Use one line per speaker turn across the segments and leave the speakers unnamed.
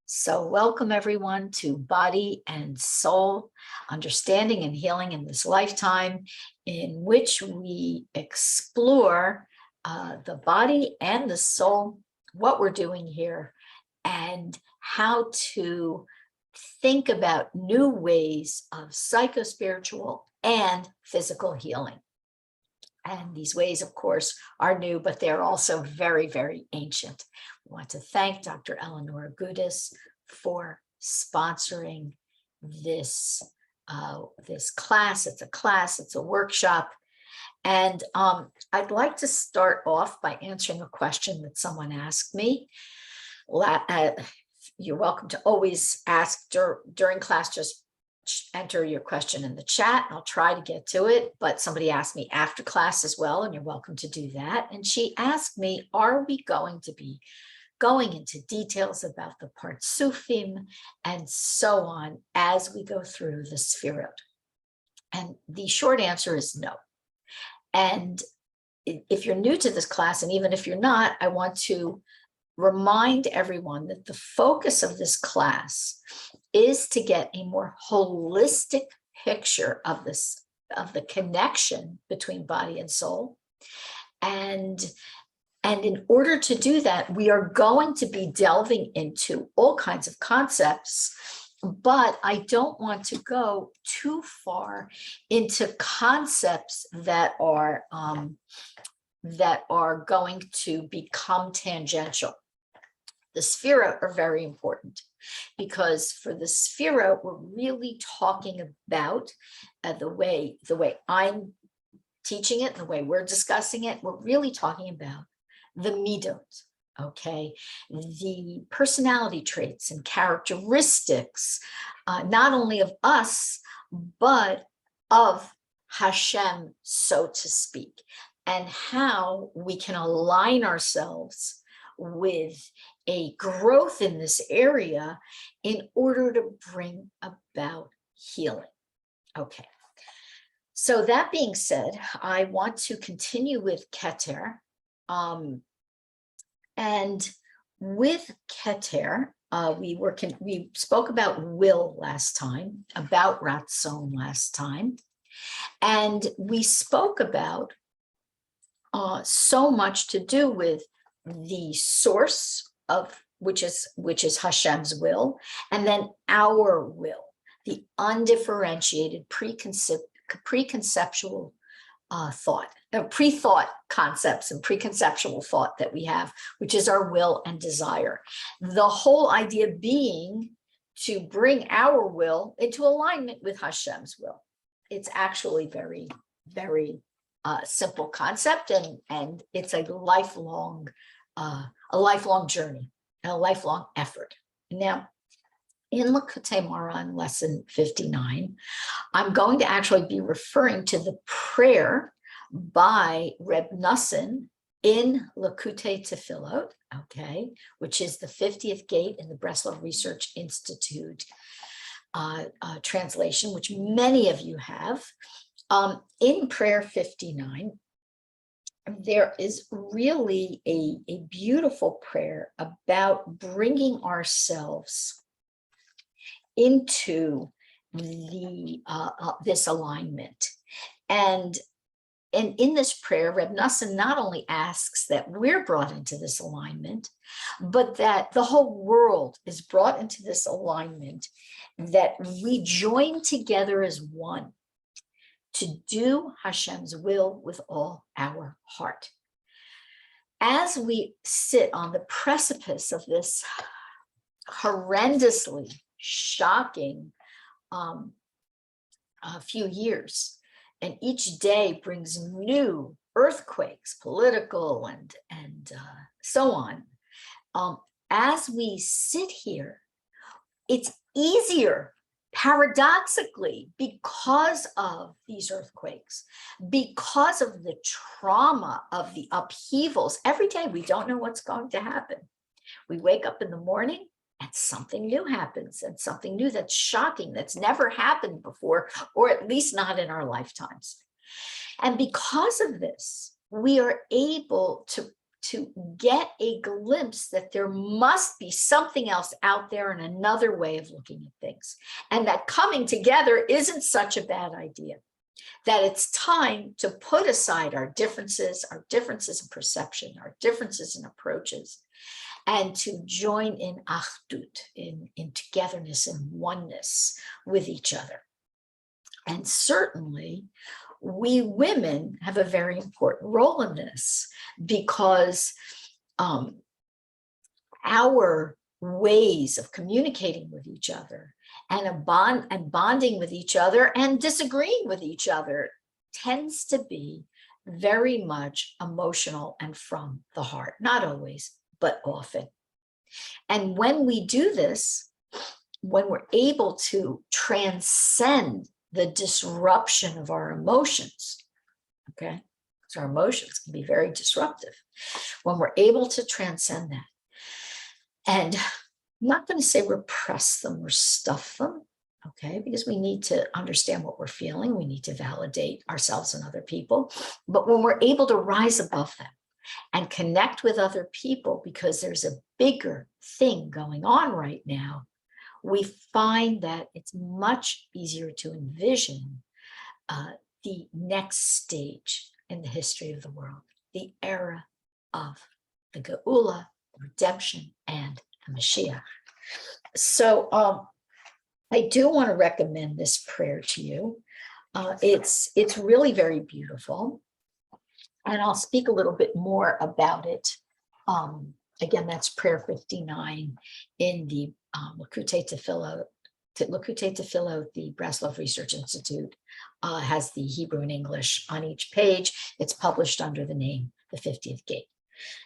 So welcome everyone to Body and Soul, Understanding and Healing in this Lifetime, in which we explore the body and the soul, what we're doing here, and how to think about new ways of psychospiritual and physical healing. And these ways, of course, are new, but they're also very, very ancient. We want to thank Dr. Eleanor Gudis for sponsoring this, this class. It's a class, it's a workshop. And I'd like to start off by answering a question that someone asked me. You're welcome to always ask during class, just enter your question in the chat and I'll try to get to it. But somebody asked me after class as well, and you're welcome to do that. And she asked me, are we going to be going into details about the partsufim and so on as we go through the Sefirot? And the short answer is no. And if you're new to this class, and even if you're not, I want to remind everyone that the focus of this class is to get a more holistic picture of this, of the connection between body and soul. And in order to do that, we are going to be delving into all kinds of concepts, but I don't want to go too far into concepts that are going to become tangential. The Sefirot are very important because for the Sefirot, we're really talking about the way I'm teaching it, and the way we're discussing it, we're really talking about the midot, okay? The personality traits and characteristics, not only of us, but of Hashem, so to speak, and how we can align ourselves with a growth in this area in order to bring about healing. Okay, so that being said, I want to continue with Keter. And with Keter, we spoke about will last time, about Ratzon last time, and we spoke about so much to do with the source of which is Hashem's will, and then our will, the undifferentiated preconceptual thought, pre-thought concepts and preconceptual thought that we have, which is our will and desire. The whole idea being to bring our will into alignment with Hashem's will. It's actually very, very simple concept, and it's a lifelong journey and a lifelong effort. Now, in Likutei Moharan lesson 59, I'm going to actually be referring to the prayer by Rebbe Nachman in Likutei Tefillot, okay, which is the 50th gate in the Breslov Research Institute translation, which many of you have. In prayer 59, there is really a beautiful prayer about bringing ourselves into the this alignment. And in this prayer, Rebbe Nachman not only asks that we're brought into this alignment, but that the whole world is brought into this alignment, that we join together as one to do Hashem's will with all our heart. As we sit on the precipice of this horrendously shocking a few years, and each day brings new earthquakes, political and so on. As we sit here, it's easier, paradoxically, because of these earthquakes, because of the trauma of the upheavals. Every day we don't know what's going to happen. We wake up in the morning and something new happens, and something new that's shocking, that's never happened before, or at least not in our lifetimes. And because of this, we are able to get a glimpse that there must be something else out there and another way of looking at things. And that coming together isn't such a bad idea. That it's time to put aside our differences in perception, our differences in approaches, and to join in achdut, in togetherness and oneness with each other. And certainly, we women have a very important role in this, because our ways of communicating with each other and bonding with each other and disagreeing with each other tends to be very much emotional and from the heart. Not always, but often. And when we do this, when we're able to transcend the disruption of our emotions, okay? So our emotions can be very disruptive. When we're able to transcend that, and I'm not going to say repress them or stuff them, okay? Because we need to understand what we're feeling. We need to validate ourselves and other people. But when we're able to rise above them and connect with other people, because there's a bigger thing going on right now, we find that it's much easier to envision the next stage in the history of the world, the era of the Geula, redemption, and the Mashiach. So I do want to recommend this prayer to you. It's really very beautiful. And I'll speak a little bit more about it. Again, that's prayer 59 in the Lakutei Tefillah. Lakutei Tefillah, the Breslov Research Institute, has the Hebrew and English on each page. It's published under the name The 50th Gate.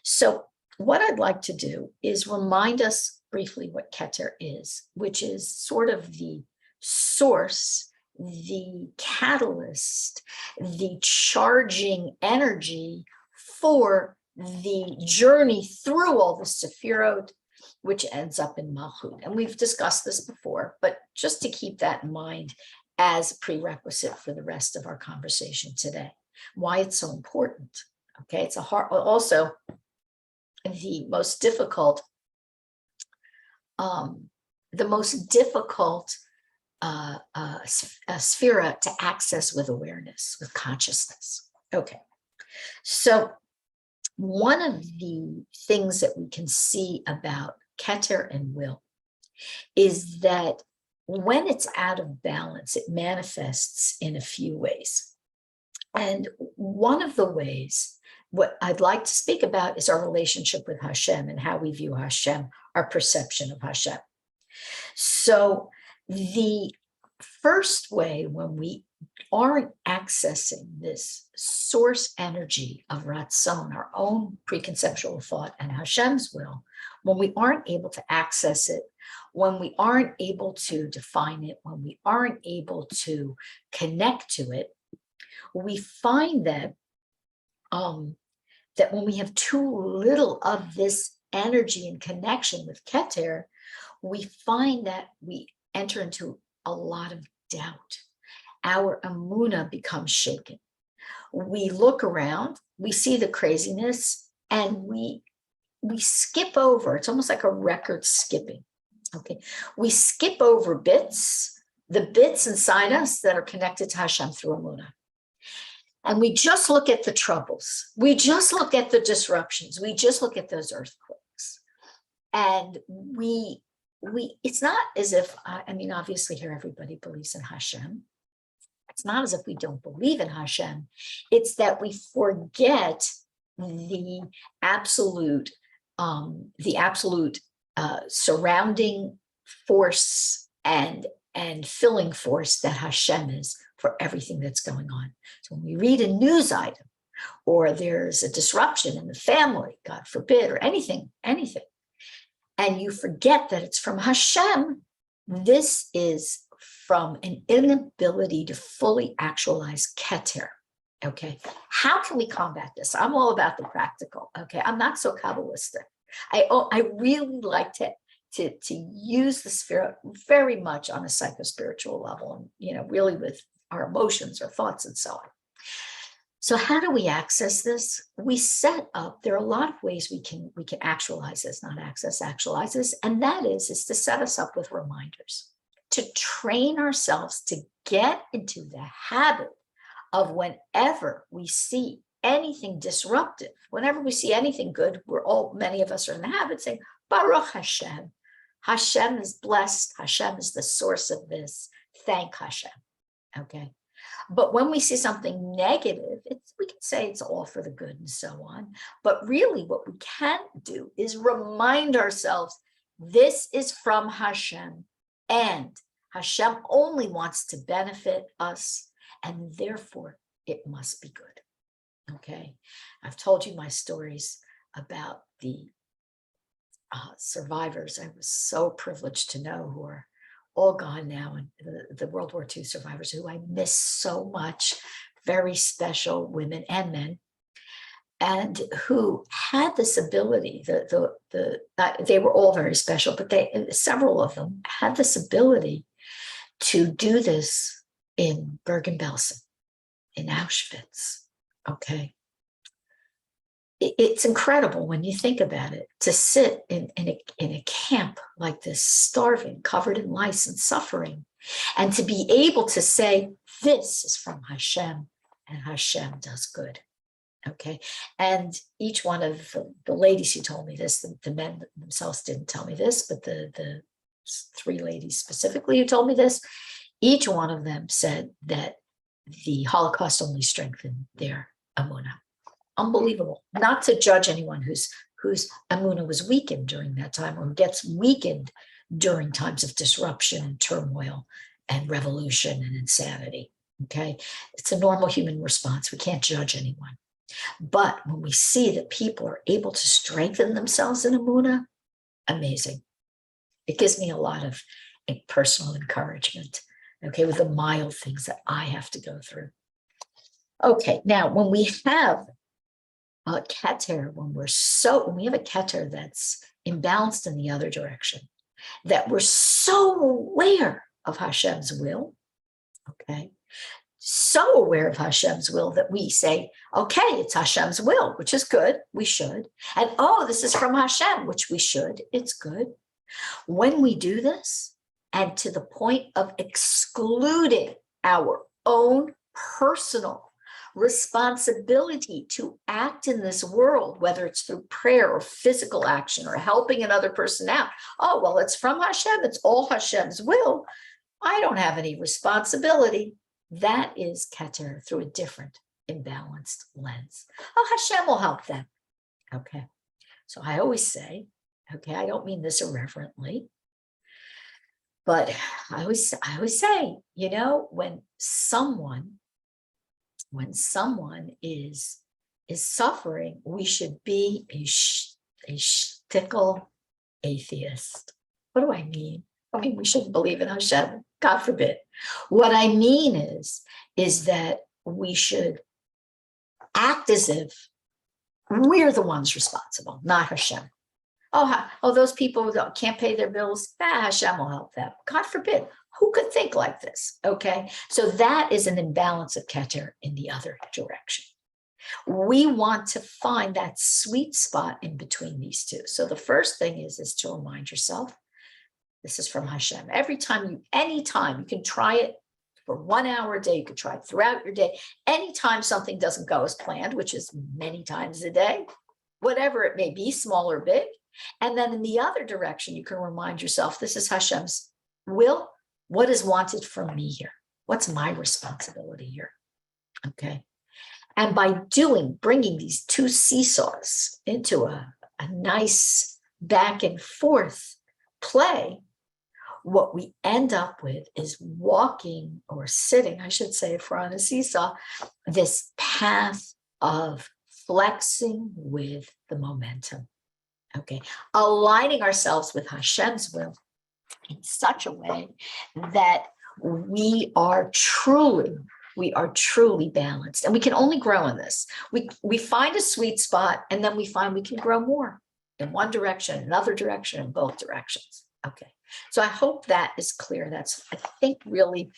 So what I'd like to do is remind us briefly what Keter is, which is sort of the source, the catalyst, the charging energy for the journey through all the Sefirot, which ends up in Malchut. And we've discussed this before, but just to keep that in mind as a prerequisite for the rest of our conversation today, why it's so important. Okay, it's also the most difficult Sefira to access with awareness, with consciousness. Okay, so one of the things that we can see about Keter and will is that when it's out of balance, it manifests in a few ways. And one of the ways, what I'd like to speak about, is our relationship with Hashem and how we view Hashem, our perception of Hashem. So the first way, when we aren't accessing this source energy of Ratzon, our own preconceptual thought, and Hashem's will, when we aren't able to access it, when we aren't able to define it, when we aren't able to connect to it, we find that that when we have too little of this energy and connection with Keter, we find that we enter into a lot of doubt. Our emunah becomes shaken. We look around, we see the craziness, and we skip over. It's almost like a record skipping. Okay, we skip over the bits inside us that are connected to Hashem through emunah. And we just look at the troubles. We just look at the disruptions. We just look at those earthquakes. And it's not as if, I mean, obviously here everybody believes in Hashem. It's not as if we don't believe in Hashem. It's that we forget the absolute surrounding force and filling force that Hashem is for everything that's going on. So when we read a news item, or there's a disruption in the family, God forbid, or anything, and you forget that it's from Hashem, this is from an inability to fully actualize Keter. Okay, how can we combat this? I'm all about the practical. Okay, I'm not so Kabbalistic. I really like to use the Sefirot very much on a psychospiritual level, and really with our emotions, our thoughts, and so on. So how do we access this? We set up, there are a lot of ways we can actualize this, not access, actualize this. And that is to set us up with reminders, to train ourselves to get into the habit of whenever we see anything disruptive, whenever we see anything good, many of us are in the habit saying, Baruch Hashem. Hashem is blessed. Hashem is the source of this. Thank Hashem. Okay. But when we see something negative, we can say it's all for the good and so on. But really what we can do is remind ourselves, this is from Hashem, and Hashem only wants to benefit us, and therefore it must be good. Okay. I've told you my stories about the survivors I was so privileged to know, who are all gone now, and the World War II survivors who I miss so much, very special women and men, and who had this ability, they were all very special, but several of them had this ability to do this in Bergen-Belsen, in Auschwitz. Okay. It's incredible when you think about it, to sit in a camp like this, starving, covered in lice and suffering, and to be able to say, this is from Hashem, and Hashem does good. Okay. And each one of the ladies who told me this, the men themselves didn't tell me this, but the three ladies specifically who told me this, each one of them said that the Holocaust only strengthened their emunah. Unbelievable. Not to judge anyone whose emunah was weakened during that time, or gets weakened during times of disruption and turmoil and revolution and insanity. Okay. It's a normal human response. We can't judge anyone. But when we see that people are able to strengthen themselves in emunah, amazing. It gives me a lot of personal encouragement, okay, with the mild things that I have to go through. Okay, now when we have a Keter, when we have a Keter that's imbalanced in the other direction, that we're so aware of Hashem's will, okay, so aware of Hashem's will that we say, okay, it's Hashem's will, which is good, we should. And oh, this is from Hashem, which we should, it's good. When we do this, and to the point of excluding our own personal responsibility to act in this world, whether it's through prayer or physical action or helping another person out. Oh, well, it's from Hashem. It's all Hashem's will. I don't have any responsibility. That is Keter through a different imbalanced lens. Oh, Hashem will help them. Okay. So I always say, okay, I don't mean this irreverently, but I always say, you know, when someone is suffering, we should be a shtickle atheist. What do I mean? I mean, we shouldn't believe in Hashem, God forbid. What I mean is that we should act as if we're the ones responsible, not Hashem. Oh, those people can't pay their bills. Hashem will help them. God forbid. Who could think like this? Okay. So that is an imbalance of Keter in the other direction. We want to find that sweet spot in between these two. So the first thing is to remind yourself, this is from Hashem. Anytime, you can try it for 1 hour a day. You could try it throughout your day. Anytime something doesn't go as planned, which is many times a day, whatever it may be, small or big. And then in the other direction, you can remind yourself, this is Hashem's will. What is wanted from me here? What's my responsibility here? Okay. And by bringing these two seesaws into a nice back and forth play, what we end up with is walking, or sitting, I should say, if we're on a seesaw, this path of flexing with the momentum. Okay. Aligning ourselves with Hashem's will in such a way that we are truly balanced, and we can only grow in this. We find a sweet spot, and then we find we can grow more in one direction, another direction, in both directions. Okay. So I hope that is clear. That's, I think, really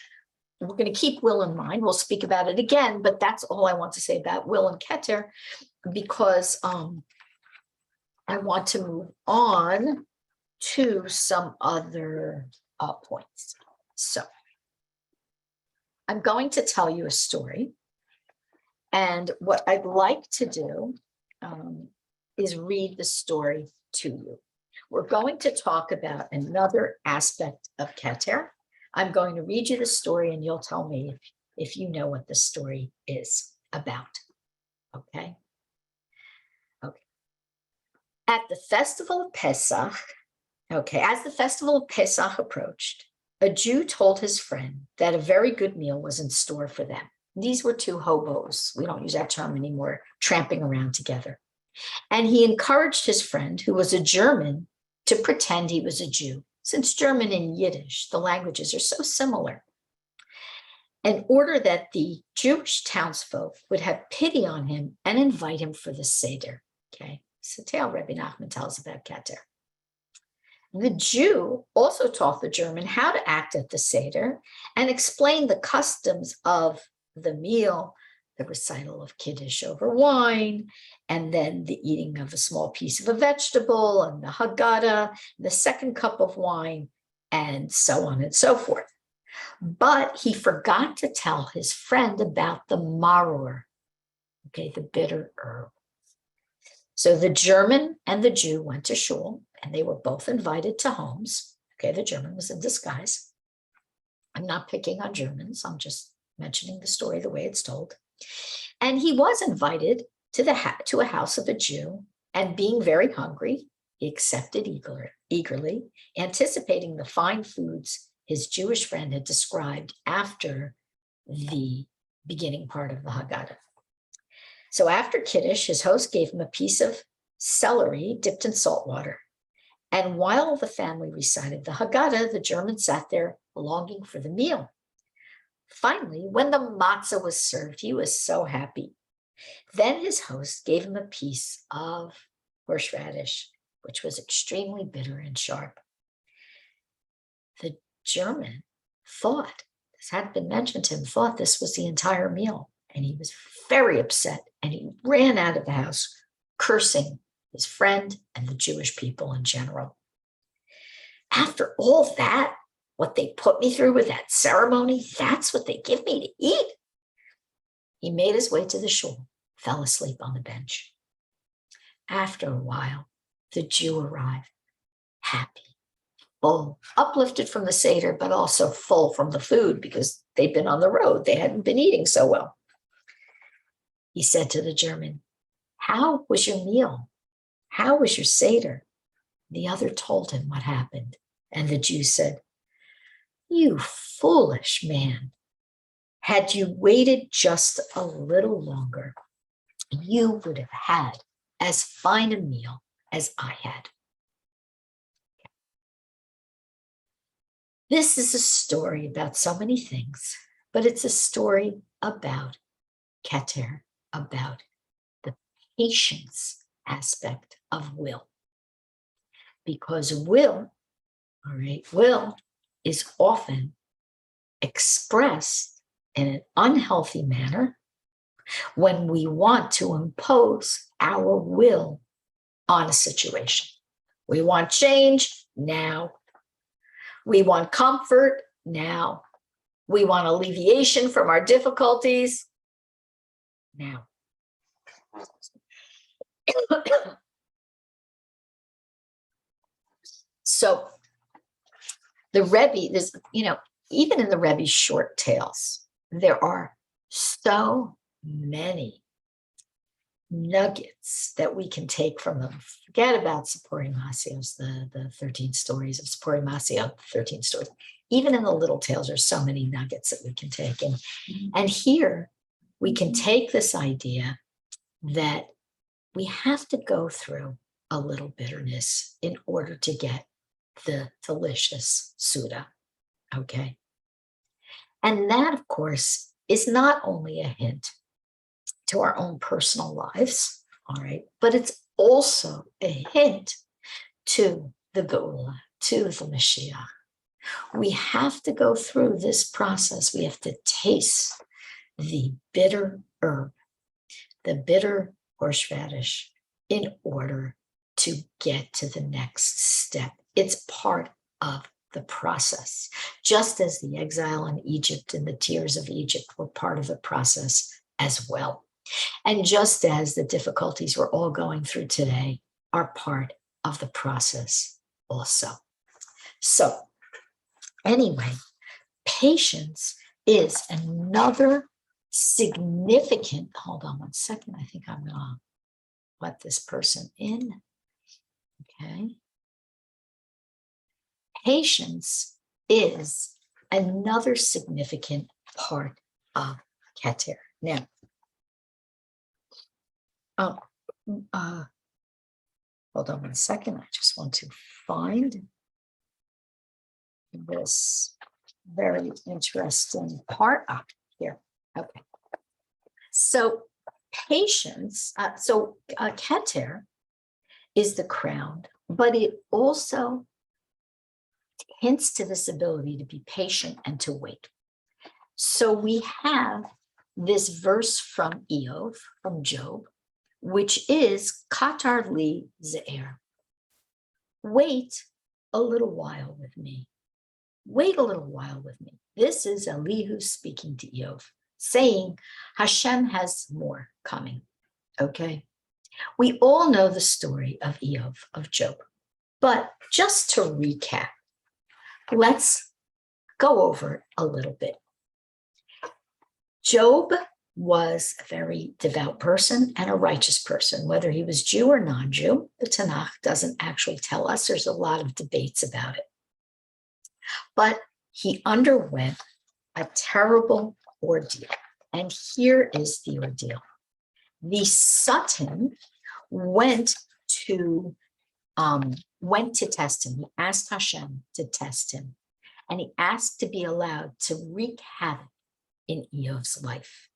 we're going to keep Will in mind. We'll speak about it again, but that's all I want to say about Will and Keter, because I want to move on to some other points. So I'm going to tell you a story. And what I'd like to do is read the story to you. We're going to talk about another aspect of Keter. I'm going to read you the story and you'll tell me if you know what the story is about. Okay? Okay. At the festival of Pesach, as the festival of Pesach approached, a Jew told his friend that a very good meal was in store for them. These were two hobos. We don't use that term anymore, tramping around together. And he encouraged his friend, who was a German, to pretend he was a Jew, since German and Yiddish, the languages are so similar, in order that the Jewish townsfolk would have pity on him and invite him for the Seder. Okay, so tale Rebbe Nachman tells about Keter. The Jew also taught the German how to act at the Seder and explained the customs of the meal, the recital of Kiddush over wine, and then the eating of a small piece of a vegetable, and the Haggadah, the second cup of wine, and so on and so forth. But he forgot to tell his friend about the maror, the bitter herb. So the German and the Jew went to shul, and they were both invited to homes. The German was in disguise. I'm not picking on Germans. I'm just mentioning the story the way it's told. And he was invited to a house of a Jew, and being very hungry, he accepted eagerly, anticipating the fine foods his Jewish friend had described after the beginning part of the Haggadah. So after Kiddush, his host gave him a piece of celery dipped in salt water. And while the family recited the Haggadah, the German sat there longing for the meal. Finally, when the matzah was served, he was so happy. Then his host gave him a piece of horseradish, which was extremely bitter and sharp. The German thought, this hadn't been mentioned to him, thought this was the entire meal. And he was very upset, and he ran out of the house, cursing his friend and the Jewish people in general. After all that, what they put me through with that ceremony, that's what they give me to eat. He made his way to the shul, fell asleep on the bench. After a while, the Jew arrived, happy, full, uplifted from the Seder, but also full from the food because they'd been on the road. They hadn't been eating so well. He said to the German, "How was your meal? How was your Seder?" The other told him what happened, and the Jew said, "You foolish man. Had you waited just a little longer, you would have had as fine a meal as I had." This is a story about so many things, but it's a story about Keter, about the patience aspect of will. Because will is often expressed in an unhealthy manner when we want to impose our will on a situation. We want change now. We want comfort now. We want alleviation from our difficulties now. So the Rebbe, there's, even in the Rebbe's short tales, there are so many nuggets that we can take from them. Forget about Sipori Masios, the 13 stories of Sipori Masio, 13 stories. Even in the little tales, there's so many nuggets that we can take. And here we can take this idea that we have to go through a little bitterness in order to get the delicious Suda, okay? And that, of course, is not only a hint to our own personal lives, all right, but it's also a hint to the Geula, to the Mashiach, We have to go through this process. We have to taste the bitter herb, the bitter horseradish, in order to get to the next step. It's part of the process, just as the exile in Egypt and the tears of Egypt were part of the process as well. And just as the difficulties we're all going through today are part of the process also. So anyway, patience is another significant, hold on one second, I think I'm gonna let this person in, okay. Patience is another significant part of Keter. Now, hold on one second. I just want to find this very interesting part up here. Okay. So patience, Keter is the crown, but it also hints to this ability to be patient and to wait. So we have this verse from Iyov, from Job, which is Katar li ze'er. Wait a little while with me. Wait a little while with me. This is Elihu speaking to Iyov, saying Hashem has more coming, okay? We all know the story of Iyov, of Job, but just to recap, let's go over it a little bit. Job was a very devout person and a righteous person, whether he was Jew or non-Jew. The Tanakh doesn't actually tell us. There's a lot of debates about it. But he underwent a terrible ordeal. And here is the ordeal. The Satan went to test him. He asked Hashem to test him. And he asked to be allowed to wreak havoc in Iyov's life.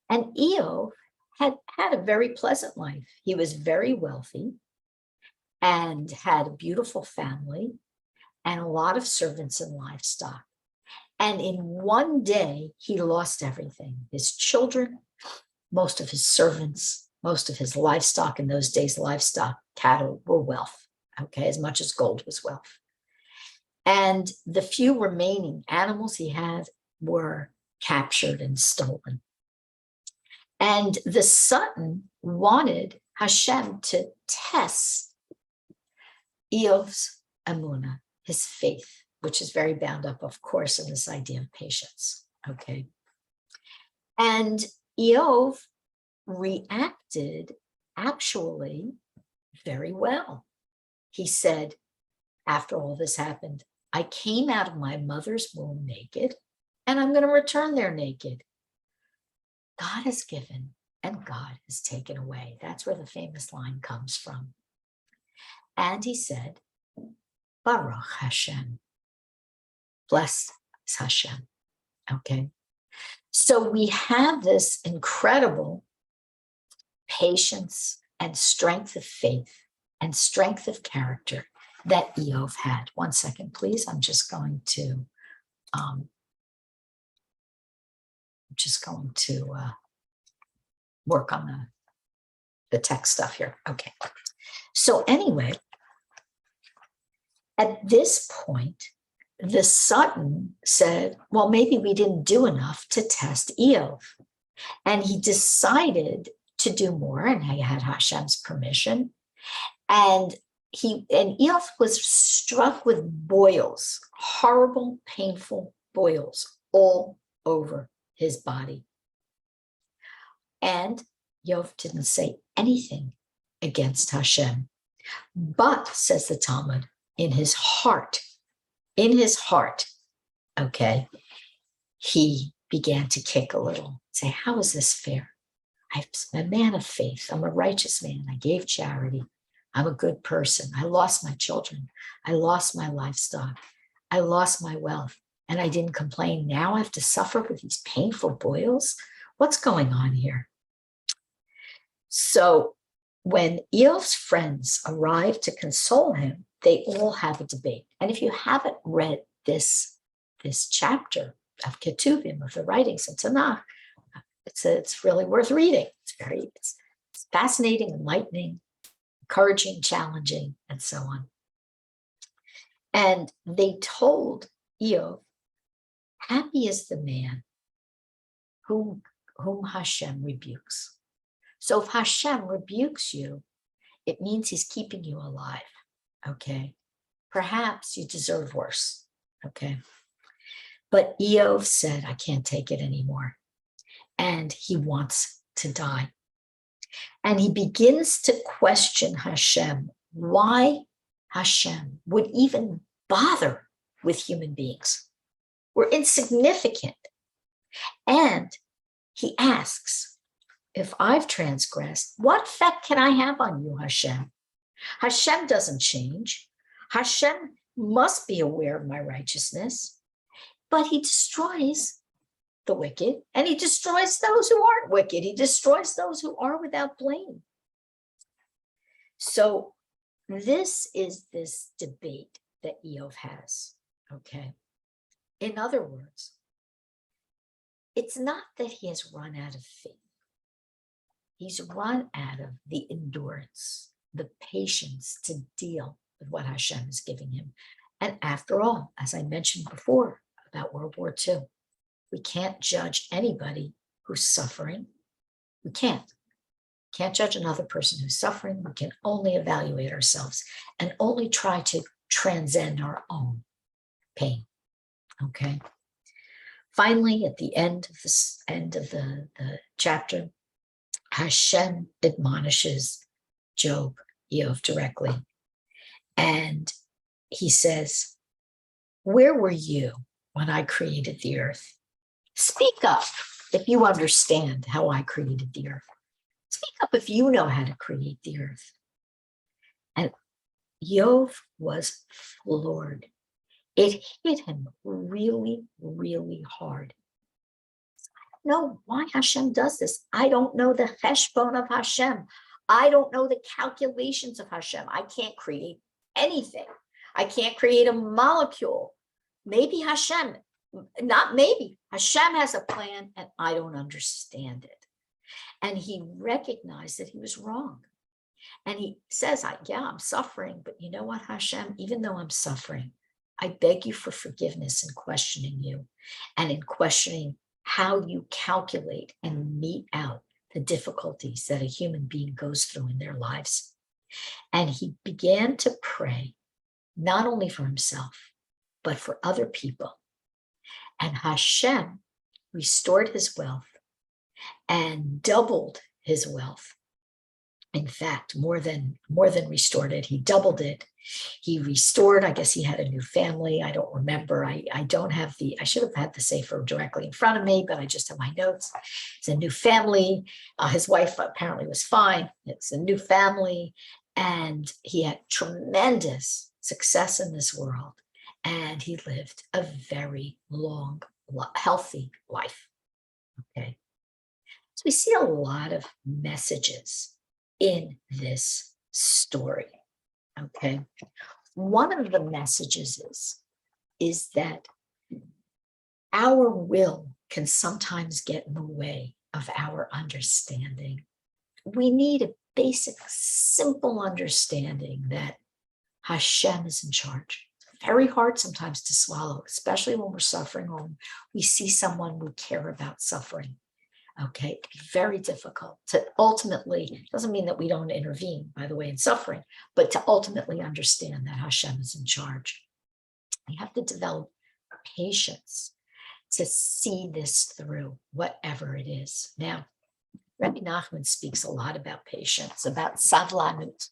And Iyov had a very pleasant life. He was very wealthy and had a beautiful family and a lot of servants and livestock. And in one day, he lost everything. His children, most of his servants, most of his livestock. In those days, livestock, cattle were wealth, okay, as much as gold was wealth. And the few remaining animals he had were captured and stolen. And the Satan wanted Hashem to test Iyov's emunah, his faith, which is very bound up, of course, in this idea of patience, okay? And Iyov reacted actually very well. He said, after all this happened, I came out of my mother's womb naked, and I'm going to return there naked. God has given and God has taken away. That's where the famous line comes from. And he said, Baruch Hashem. Blessed is Hashem. Okay. So we have this incredible patience and strength of faith and strength of character that Iyov had. One second, please. I'm just going to work on the text stuff here. Okay. So anyway, at this point, the Satan said, well, maybe we didn't do enough to test Iyov. And he decided to do more, and he had Hashem's permission. And Iyov was struck with boils, horrible, painful boils all over his body. And Iyov didn't say anything against Hashem. But, says the Talmud, in his heart, okay, he began to kick a little, say, how is this fair? I'm a man of faith. I'm a righteous man. I gave charity. I'm a good person. I lost my children. I lost my livestock. I lost my wealth. And I didn't complain. Now I have to suffer with these painful boils. What's going on here? So when Iyov's friends arrive to console him, they all have a debate. And if you haven't read this chapter of Ketuvim, of the writings in Tanakh. It's really worth reading. It's fascinating, enlightening, encouraging, challenging, and so on. And they told Iyov, happy is the man whom Hashem rebukes. So if Hashem rebukes you, it means he's keeping you alive, okay? Perhaps you deserve worse, okay? But Iyov said, I can't take it anymore. And he wants to die. And he begins to question Hashem, why Hashem would even bother with human beings. We're insignificant. And he asks, if I've transgressed, what effect can I have on you, Hashem? Hashem doesn't change. Hashem must be aware of my righteousness, but he destroys the wicked, and he destroys those who aren't wicked. He destroys those who are without blame. So this is this debate that Iyov has, okay? In other words, it's not that he has run out of faith. He's run out of the endurance, the patience to deal with what Hashem is giving him. And after all, as I mentioned before about World War II, we can't judge anybody who's suffering. We can't judge another person who's suffering. We can only evaluate ourselves and only try to transcend our own pain, okay? Finally, at the end of the chapter, Hashem admonishes Iyov directly. And he says, where were you when I created the earth? Speak up if you understand how I created the earth. Speak up if you know how to create the earth. And Iyov was floored. It hit him really, really hard. I don't know why Hashem does this. I don't know the cheshbon of Hashem. I don't know the calculations of Hashem. I can't create anything. I can't create a molecule. Maybe Hashem, not maybe, Hashem has a plan and I don't understand it. And he recognized that he was wrong. And he says, yeah, I'm suffering, but you know what, Hashem, even though I'm suffering, I beg you for forgiveness in questioning you and in questioning how you calculate and mete out the difficulties that a human being goes through in their lives. And he began to pray, not only for himself, but for other people. And Hashem restored his wealth and doubled his wealth. In fact, more than restored it, he doubled it. He restored, I guess he had a new family. I don't remember. I don't have I should have had the Sefirot directly in front of me, but I just have my notes. It's a new family. His wife apparently was fine. It's a new family. And he had tremendous success in this world. And he lived a very long, healthy life. Okay. So we see a lot of messages in this story. Okay. One of the messages is that our will can sometimes get in the way of our understanding. We need a basic, simple understanding that Hashem is in charge. It's very hard sometimes to swallow, especially when we're suffering or when we see someone we care about suffering. Okay, it can be very difficult to ultimately, doesn't mean that we don't intervene, by the way, in suffering, but to ultimately understand that Hashem is in charge. We have to develop patience to see this through, whatever it is. Now, Rebbe Nachman speaks a lot about patience, about savlanut,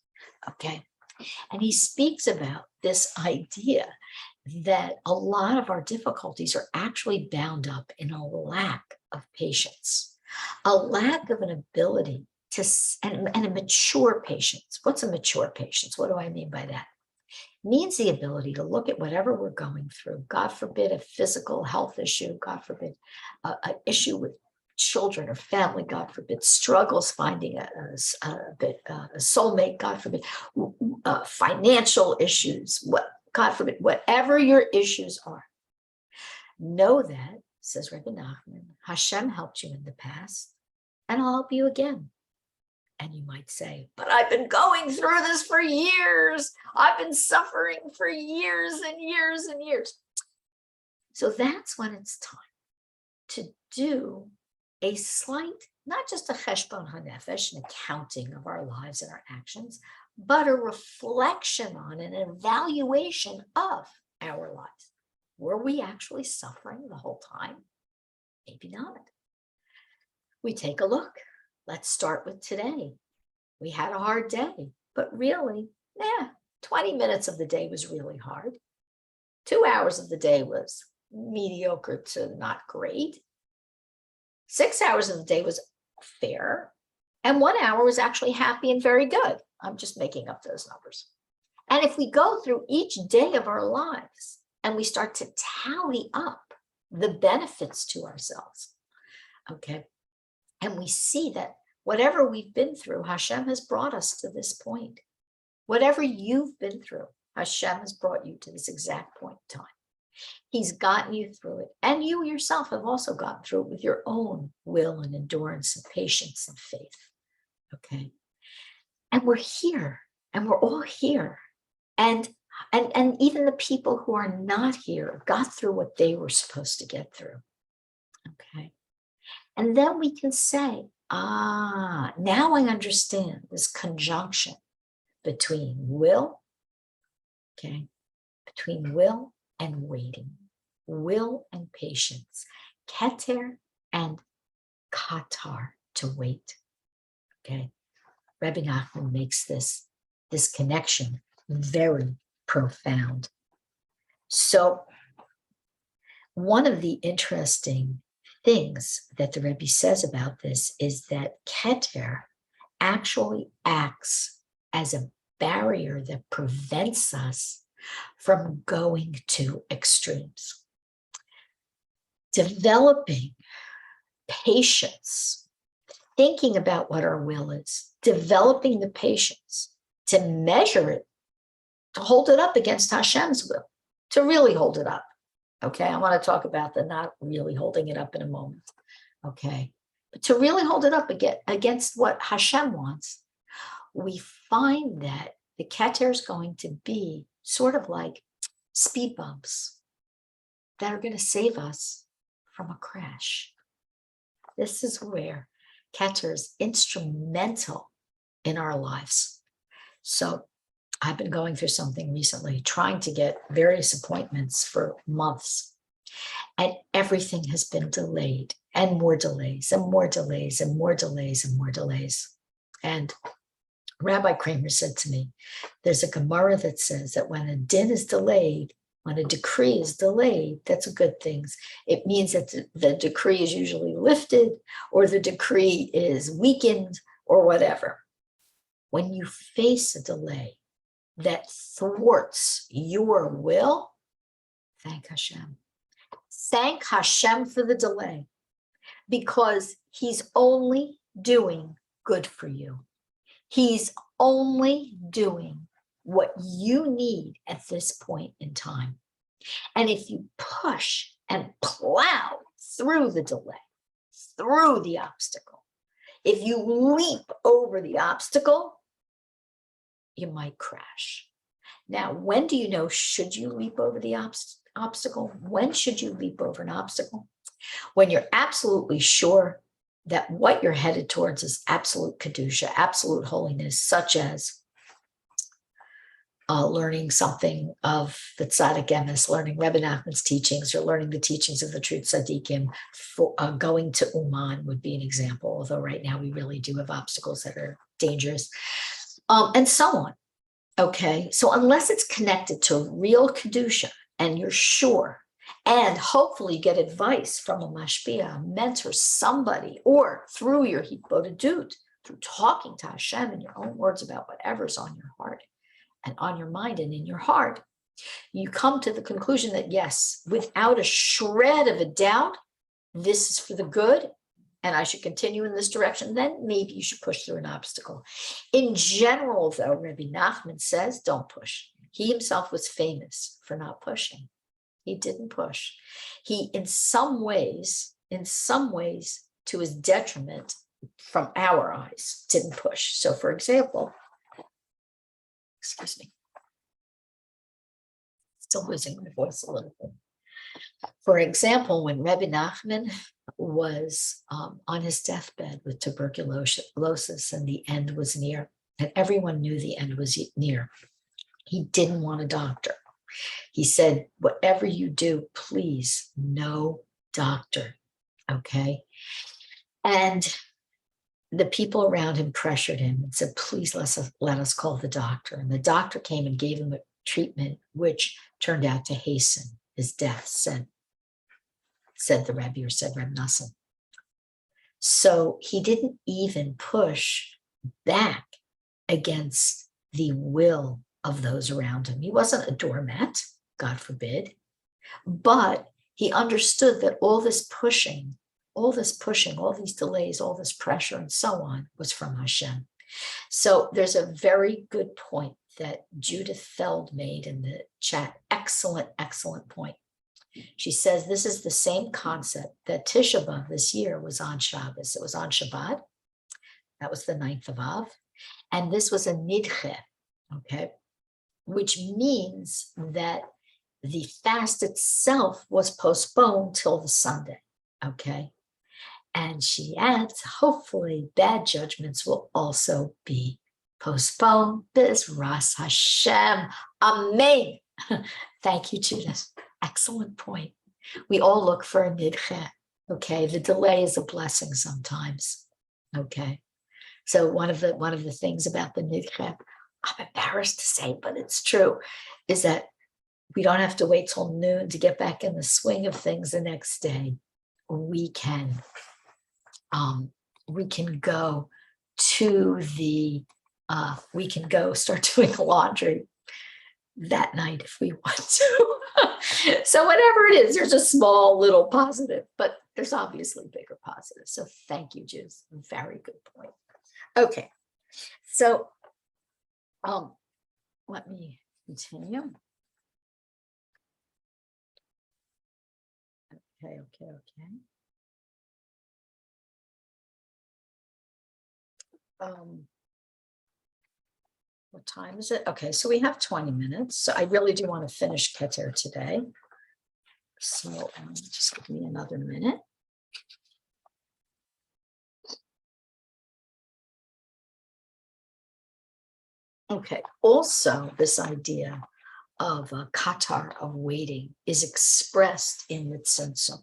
okay? And he speaks about this idea that a lot of our difficulties are actually bound up in a lack of patience, a lack of an ability to, and a mature patience. What's a mature patience? What do I mean by that? It means the ability to look at whatever we're going through, God forbid a physical health issue, God forbid an issue with children or family, God forbid, struggles finding a soulmate, God forbid, financial issues, God forbid, whatever your issues are, know that, says Rebbe Nachman, Hashem helped you in the past, and I'll help you again. And you might say, but I've been going through this for years. I've been suffering for years and years and years. So that's when it's time to do a slight, not just a cheshbon hanefesh, an accounting of our lives and our actions, but a reflection on an evaluation of our lives. Were we actually suffering the whole time? Maybe not. We take a look. Let's start with today. We had a hard day, but really, 20 minutes of the day was really hard. 2 hours of the day was mediocre to not great. 6 hours of the day was fair. And 1 hour was actually happy and very good. I'm just making up those numbers. And if we go through each day of our lives and we start to tally up the benefits to ourselves, okay, and we see that whatever we've been through, Hashem has brought us to this point. Whatever you've been through, Hashem has brought you to this exact point in time. He's gotten you through it. And you yourself have also gotten through it with your own will and endurance and patience and faith. Okay. And we're here, and we're all here. And even the people who are not here got through what they were supposed to get through. Okay. And then we can say, now I understand this conjunction between will, okay, between will and waiting, will and patience, Keter and Katar, to wait, okay. Rebbe Nachman makes this connection very profound. So one of the interesting things that the Rebbe says about this is that Keter actually acts as a barrier that prevents us from going to extremes. Developing patience, thinking about what our will is, developing the patience to measure it, to hold it up against Hashem's will, to really hold it up. Okay, I want to talk about the not really holding it up in a moment. Okay, but to really hold it up against what Hashem wants, we find that the Keter is going to be sort of like speed bumps that are going to save us from a crash. This is where Keter is instrumental in our lives. So I've been going through something recently, trying to get various appointments for months, and everything has been delayed, and more delays, and more delays, and more delays, and more delays. And Rabbi Kramer said to me, there's a Gemara that says that when a din is delayed, when a decree is delayed, that's a good thing. It means that the decree is usually lifted, or the decree is weakened, or whatever. When you face a delay that thwarts your will, thank Hashem. Thank Hashem for the delay, because he's only doing good for you. He's only doing what you need at this point in time. And if you push and plow through the delay, through the obstacle, if you leap over the obstacle, you might crash. Now, when do you know, should you leap over the obstacle? When should you leap over an obstacle? When you're absolutely sure that what you're headed towards is absolute kedusha, absolute holiness, such as learning something of the tzaddik emes, learning Rebbe Nachman's teachings, or learning the teachings of the true tzaddikim. Going to Uman would be an example, although right now we really do have obstacles that are dangerous, and so on. Okay, so unless it's connected to real kedusha, and you're sure, and hopefully get advice from a mashpia, a mentor, somebody, or through your hitbodedut, through talking to Hashem in your own words about whatever's on your heart and on your mind and in your heart, you come to the conclusion that yes, without a shred of a doubt, this is for the good, and I should continue in this direction, then maybe you should push through an obstacle. In general, though, Rebbe Nachman says, don't push. He himself was famous for not pushing. He didn't push. He, in some ways, to his detriment from our eyes, didn't push. So for example, excuse me, still losing my voice a little bit. For example, when Rebbe Nachman was on his deathbed with tuberculosis and the end was near, and everyone knew the end was near, he didn't want a doctor. He said, whatever you do, please, no doctor, okay? And the people around him pressured him and said, please let us call the doctor. And the doctor came and gave him a treatment which turned out to hasten his death, said the Rebbe, or said Rebbe Nachman. So he didn't even push back against the will of those around him. He wasn't a doormat, God forbid, but he understood that all this pushing, all these delays, all this pressure and so on was from Hashem. So there's a very good point that Judith Feld made in the chat. Excellent, excellent point. She says this is the same concept that Tisha B'Av this year was on Shabbos. It was on Shabbat. That was the 9th of Av. And this was a nidche, okay? Which means that the fast itself was postponed till the Sunday, okay? And she adds, hopefully bad judgments will also be postponed. B'ezras Hashem. Amen. Thank you, Judith. Excellent point. We all look for a nidche, okay? The delay is a blessing sometimes, okay? So one of the things about the nidche, I'm embarrassed to say, but it's true, is that we don't have to wait till noon to get back in the swing of things the next day. We can go to the, we can go start doing laundry that night if we want to. So whatever it is, there's a small little positive, but there's obviously bigger positives. So thank you, Juice. Very good point. Okay, so let me continue. Okay. What time is it? Okay, so we have 20 minutes. So I really do want to finish Keter today. So just give me another minute. Okay, also this idea of a katar, of waiting, is expressed in the tzimtzum.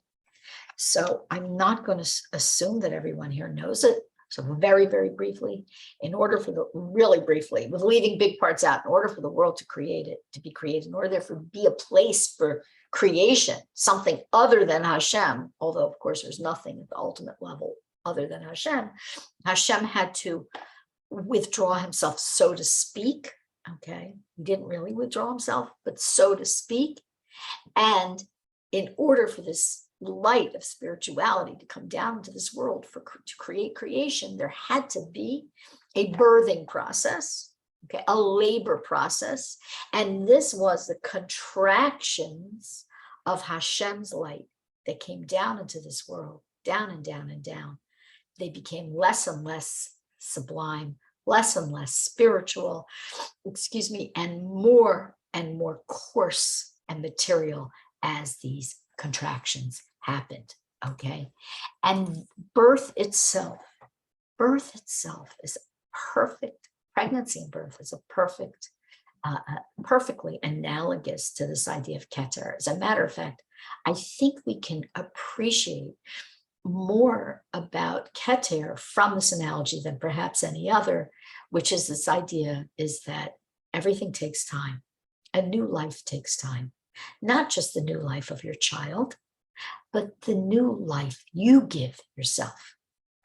So I'm not going to assume that everyone here knows it. So very, very briefly, really briefly, with leaving big parts out, in order for the world to be created, in order there to be a place for creation, something other than Hashem, although of course there's nothing at the ultimate level other than Hashem, Hashem had to withdraw himself, so to speak, okay? He didn't really withdraw himself, but so to speak. And in order for this light of spirituality to come down into this world to create creation, there had to be a birthing process, okay, a labor process. And this was the contractions of Hashem's light that came down into this world, down and down and down. They became less and less sublime, less and less spiritual, and more coarse and material as these contractions happened, okay? And birth itself is perfect. Pregnancy and birth is a perfectly analogous to this idea of Keter. As a matter of fact, I think we can appreciate more about Keter from this analogy than perhaps any other, which is this idea is that everything takes time. A new life takes time. Not just the new life of your child, but the new life you give yourself,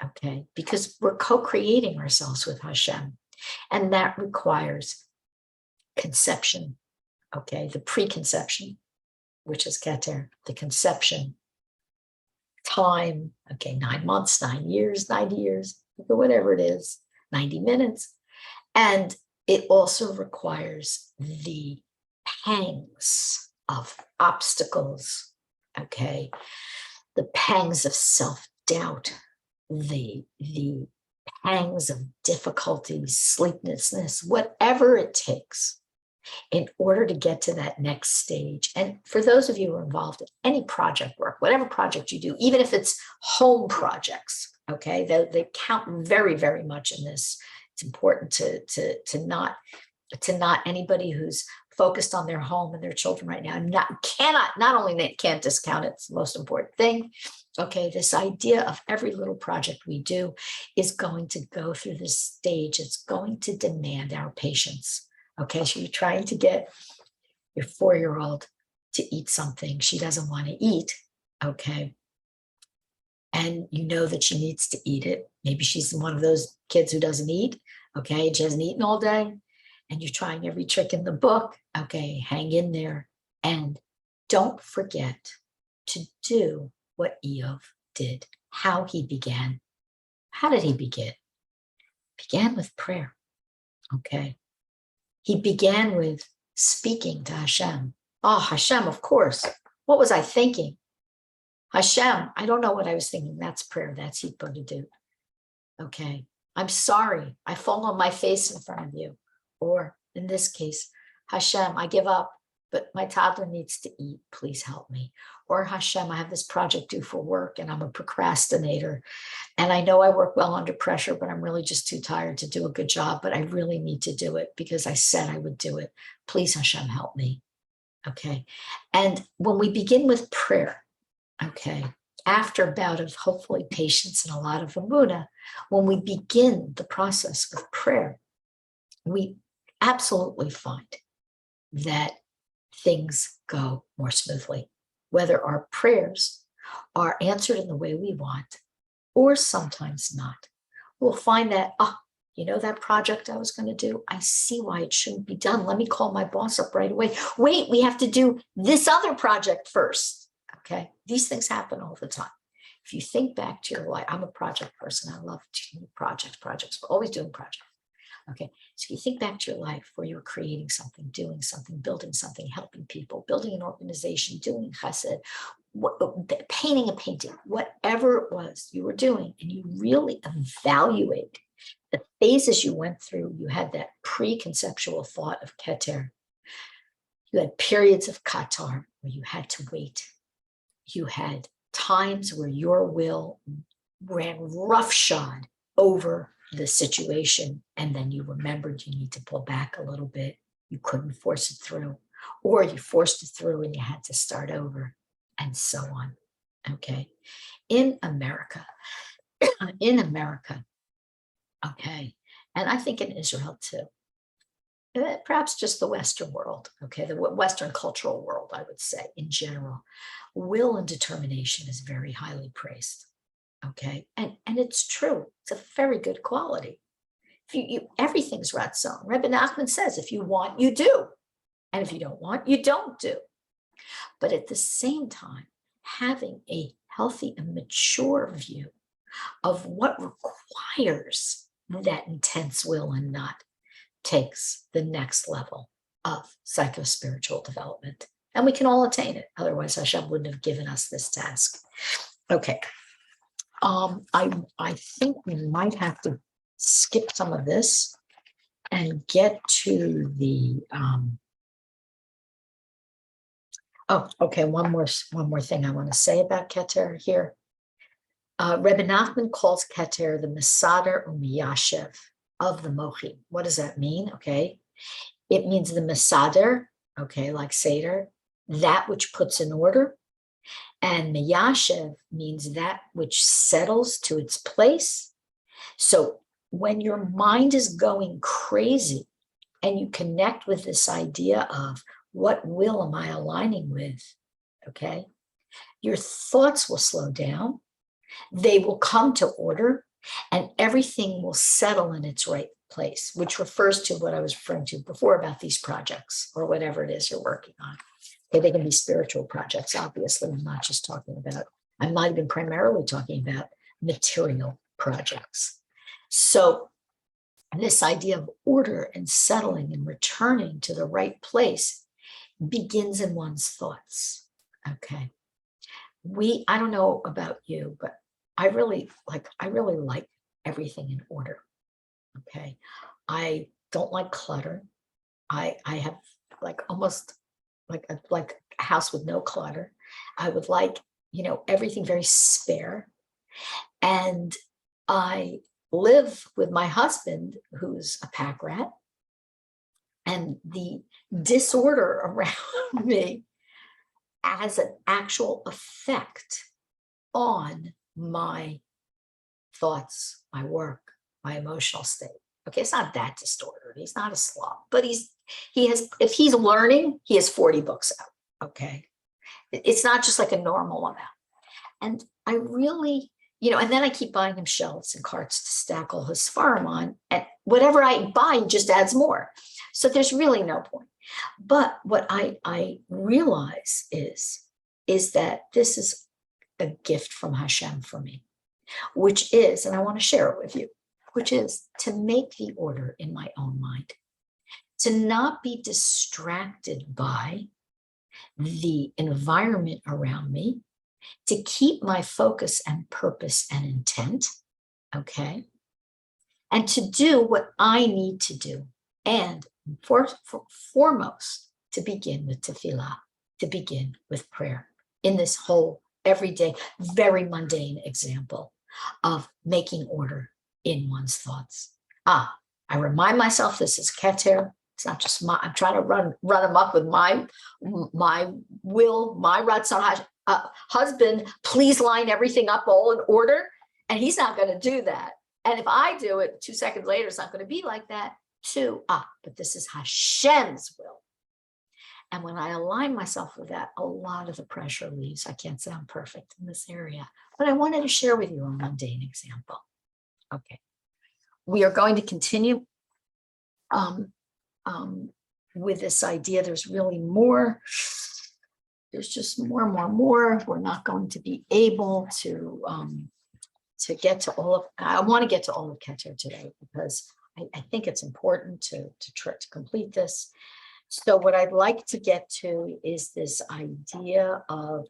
okay? Because we're co-creating ourselves with Hashem, and that requires conception, okay? The preconception, which is Keter, the conception, time, okay, 9 months, 9 years, 90 years, whatever it is, 90 minutes. And it also requires the pangs of obstacles, okay, the pangs of self-doubt, the pangs of difficulties, sleeplessness, whatever it takes in order to get to that next stage. And for those of you who are involved in any project work, whatever project you do, even if it's home projects, okay, they count very, very much in this. It's important to not anybody who's focused on their home and their children right now, not only they can't discount it, it's the most important thing. Okay, this idea of every little project we do is going to go through this stage. It's going to demand our patience. Okay, so you're trying to get your 4-year-old to eat something she doesn't want to eat, okay? And you know that she needs to eat it. Maybe she's one of those kids who doesn't eat, okay? She hasn't eaten all day, and you're trying every trick in the book, okay? Hang in there, and don't forget to do what Iyov did, how he began. How did he begin? Began with prayer, okay? He began with speaking to Hashem. Oh, Hashem, of course. What was I thinking? Hashem, I don't know what I was thinking. That's prayer. That's Hitbo to do. Okay. I'm sorry. I fall on my face in front of you. Or in this case, Hashem, I give up, but my toddler needs to eat. Please help me. Or Hashem, I have this project due for work and I'm a procrastinator. And I know I work well under pressure, but I'm really just too tired to do a good job, but I really need to do it because I said I would do it. Please, Hashem, help me. Okay. And when we begin with prayer, okay, after a bout of hopefully patience and a lot of emunah, when we begin the process of prayer, we absolutely find that things go more smoothly, whether our prayers are answered in the way we want or sometimes not. We'll find that, you know that project I was going to do? I see why it shouldn't be done. Let me call my boss up right away. Wait, we have to do this other project first. Okay, these things happen all the time. If you think back to your life, I'm a project person. I love projects. We're always doing projects. Okay, so you think back to your life where you were creating something, doing something, building something, helping people, building an organization, doing chesed, painting a painting, whatever it was you were doing, and you really evaluate the phases you went through. You had that preconceptual thought of Keter. You had periods of Qatar where you had to wait. You had times where your will ran roughshod over the situation, and then you remembered you need to pull back a little bit. You couldn't force it through, or you forced it through and you had to start over, and so on. Okay. In America, okay, and I think in Israel too, perhaps just the Western world, okay, the Western cultural world, I would say in general, will and determination is very highly praised. Okay, and it's true. It's a very good quality. If everything's ratzon. Rebbe Nachman says, if you want, you do, and if you don't want, you don't do. But at the same time, having a healthy and mature view of what requires that intense will and not takes the next level of psychospiritual development, and we can all attain it. Otherwise, Hashem wouldn't have given us this task. Okay. I think we might have to skip some of this and get to the okay, one more thing I want to say about Keter here. Rebbe Nachman calls Keter the Mesader Umiyashev of the Mochi. What does that mean? Okay, it means the Mesader, okay, like Seder, that which puts in order. And Miyashev means that which settles to its place. So when your mind is going crazy and you connect with this idea of what will am I aligning with, okay, your thoughts will slow down, they will come to order, and everything will settle in its right place, which refers to what I was referring to before about these projects or whatever it is you're working on. Okay, they can be spiritual projects, obviously. I'm not even primarily talking about material projects. So this idea of order and settling and returning to the right place begins in one's thoughts. Okay. I don't know about you, but I really like everything in order. Okay. I don't like clutter. I have like almost like a house with no clutter. I would like, everything very spare. And I live with my husband, who's a pack rat, and the disorder around me has an actual effect on my thoughts, my work, my emotional state. Okay, it's not that distorted. He's not a slob, but if he's learning, he has 40 books out. Okay. It's not just like a normal amount. And I really, and then I keep buying him shelves and carts to stack all his farm on, and whatever I buy just adds more. So there's really no point. But what I realize is that this is a gift from Hashem for me, which is, and I want to share it with you, which is to make the order in my own mind, to not be distracted by the environment around me, to keep my focus and purpose and intent, okay? And to do what I need to do. And foremost, to begin with tefillah, to begin with prayer in this whole everyday, very mundane example of making order in one's thoughts. I remind myself this is Keter. It's not just I'm trying to run them up with my will, my ratzon. Husband, please line everything up all in order. And he's not going to do that. And if I do it 2 seconds later, it's not going to be like that too. But this is Hashem's will. And when I align myself with that, a lot of the pressure leaves. I can't say I'm perfect in this area, but I wanted to share with you a mundane example. Okay. We are going to continue with this idea. There's really more. There's just more. We're not going to be able to get to all of. I want to get to all of Keter today because I think it's important to try to complete this. So what I'd like to get to is this idea of